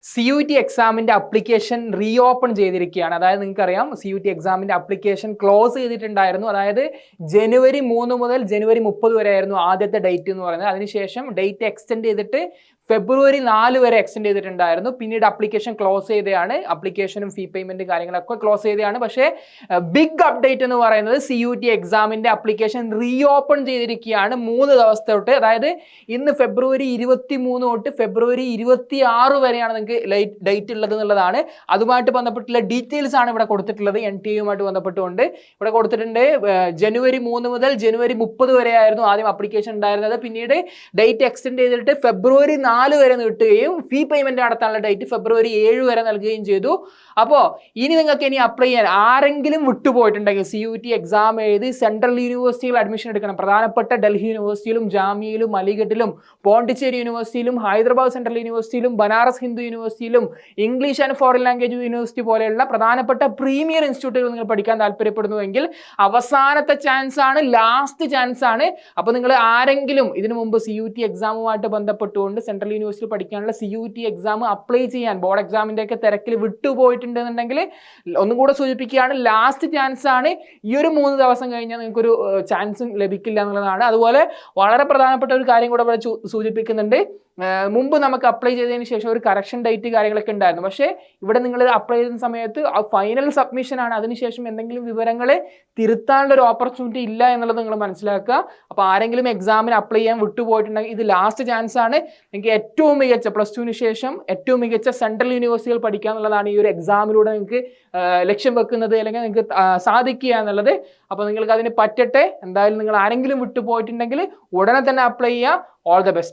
CUT എക്സാമിൻ്റെ application re open ചെയ്തിരിക്കുകയാണ്. അതായത് നിങ്ങൾക്കറിയാം CUT എക്സാമിൻ്റെ അപ്ലിക്കേഷൻ ക്ലോസ് ചെയ്തിട്ടുണ്ടായിരുന്നു. അതായത് ജനുവരി 3 മുതൽ ജനുവരി 30 വരെ ആയിരുന്നു ആദ്യത്തെ ഡേറ്റ് എന്ന് പറയുന്നത്. അതിനുശേഷം ഡേറ്റ് എക്സ്റ്റെൻഡ് ചെയ്തിട്ട് ഫെബ്രുവരി 4 വരെ എക്സ്റ്റെൻഡ് ചെയ്തിട്ടുണ്ടായിരുന്നു. പിന്നീട് അപ്ലിക്കേഷൻ ക്ലോസ് ചെയ്തതാണ്. അപ്ലിക്കേഷനും ഫീ പേയ്മെൻറ്റ് കാര്യങ്ങളൊക്കെ ക്ലോസ് ചെയ്തതാണ്. പക്ഷേ ബിഗ് അപ്ഡേറ്റ് എന്ന് പറയുന്നത് CUT എക്സാമിൻ്റെ അപ്ലിക്കേഷൻ റീ ഓപ്പൺ ചെയ്തിരിക്കുകയാണ് 3 ദിവസത്തെ തൊട്ട്. അതായത് ഇന്ന് ഫെബ്രുവരി 23 തൊട്ട് ഫെബ്രുവരി 26 വരെയാണ് നിങ്ങൾക്ക് ഡേറ്റ് ഉള്ളത് എന്നുള്ളതാണ്. അതുമായിട്ട് ബന്ധപ്പെട്ടുള്ള ഡീറ്റെയിൽസ് ആണ് ഇവിടെ കൊടുത്തിട്ടുള്ളത്. NTA-യുമായിട്ട് ബന്ധപ്പെട്ടുകൊണ്ട് ഇവിടെ കൊടുത്തിട്ടുണ്ട്. ജനുവരി 3 മുതൽ ജനുവരി 30 വരെ ആയിരുന്നു ആദ്യം അപ്ലിക്കേഷൻ ഉണ്ടായിരുന്നത്. പിന്നീട് ഡേറ്റ് എക്സ്റ്റെൻഡ് ചെയ്തിട്ട് ഫെബ്രുവരി 4 വരെ നീട്ടുകയും ഫീ പേയ്മെന്റ് നടത്താനുള്ള ഡേറ്റ് ഫെബ്രുവരി 7 വരെ നൽകുകയും ചെയ്തു. അപ്പോൾ നിങ്ങൾക്ക് ഇനി അപ്ലൈ ചെയ്യാൻ ആരെങ്കിലും വിട്ടുപോയിട്ടുണ്ടെങ്കിൽ CUT എക്സാം എഴുതി സെൻട്രൽ യൂണിവേഴ്സിറ്റിയിൽ അഡ്മിഷൻ എടുക്കണം. പ്രധാനപ്പെട്ട ഡൽഹി യൂണിവേഴ്സിറ്റിയിലും ജാമ്യയിലും അലിഗഡിലും പോണ്ടിച്ചേരി യൂണിവേഴ്സിറ്റിയിലും ഹൈദരാബാദ് സെൻട്രൽ യൂണിവേഴ്സിറ്റിയിലും ബനാറസ് ഹിന്ദു യൂണിവേഴ്സിറ്റിയിലും English and foreign language university പോലെയുള്ള പ്രധാനപ്പെട്ട പ്രീമിയർ ഇൻസ്റ്റിറ്റ്യൂട്ടുകൾ നിങ്ങൾ പഠിക്കാൻ താല്പര്യപ്പെടുന്നുവെങ്കിൽ അവസാനത്തെ ചാൻസ് ആണ്, ലാസ്റ്റ് ചാൻസ് ആണ്. അപ്പോൾ നിങ്ങൾ ആരെങ്കിലും ഇതിനു മുമ്പ് CUT എക്സാമുമായിട്ട് ബന്ധപ്പെട്ടുകൊണ്ട് സെൻട്രൽ യൂണിവേഴ്സിറ്റി പഠിക്കാനുള്ള CUT എക്സാം അപ്ലൈ ചെയ്യാൻ ബോർഡ് എക്സാമിൻ്റെ ഒക്കെ തിരക്കിൽ വിട്ടുപോയിട്ടുണ്ടെന്നുണ്ടെങ്കിൽ ഒന്നും കൂടെ സൂചിപ്പിക്കുകയാണ്, ലാസ്റ്റ് ചാൻസ് ആണ്. ഈ ഒരു 3 ദിവസം കഴിഞ്ഞാൽ നിങ്ങൾക്കൊരു ചാൻസും ലഭിക്കില്ല എന്നുള്ളതാണ്. അതുപോലെ വളരെ പ്രധാനപ്പെട്ട ഒരു കാര്യം കൂടെ ഇവിടെ സൂചിപ്പിക്കുന്നുണ്ട്. മുമ്പ് നമുക്ക് അപ്ലൈ ചെയ്തതിന് ശേഷം ഒരു കറക്ഷൻ ഡേറ്റ് കാര്യങ്ങളൊക്കെ ഉണ്ടായിരുന്നു. പക്ഷേ ഇവിടെ നിങ്ങൾ അപ്ലൈ ചെയ്യുന്ന സമയത്ത് ഫൈനൽ സബ്മിഷൻ ആണ്. അതിനുശേഷം എന്തെങ്കിലും വിവരങ്ങൾ തിരുത്താനുള്ള ഒരു ഓപ്പർച്യൂണിറ്റി ഇല്ല എന്നുള്ളത് നിങ്ങൾ മനസ്സിലാക്കുക. അപ്പോൾ ആരെങ്കിലും എക്സാമിന് അപ്ലൈ ചെയ്യാൻ വിട്ടുപോയിട്ടുണ്ടെങ്കിൽ ഇത് ലാസ്റ്റ് ചാൻസ് ആണ്. നിങ്ങൾക്ക് ഏറ്റവും മികച്ച +2 ശേഷം ഏറ്റവും മികച്ച സെൻട്രൽ യൂണിവേഴ്സിറ്റികൾ പഠിക്കുക എന്നുള്ളതാണ് ഈ ഒരു എക്സാമിലൂടെ നിങ്ങൾക്ക് ലക്ഷ്യം വെക്കുന്നത്, അല്ലെങ്കിൽ നിങ്ങൾക്ക് സാധിക്കുക എന്നുള്ളത്. അപ്പോൾ നിങ്ങൾക്ക് അതിന് പറ്റട്ടെ. എന്തായാലും നിങ്ങൾ ആരെങ്കിലും വിട്ടുപോയിട്ടുണ്ടെങ്കിൽ ഉടനെ തന്നെ അപ്ലൈ ചെയ്യുക. All the best.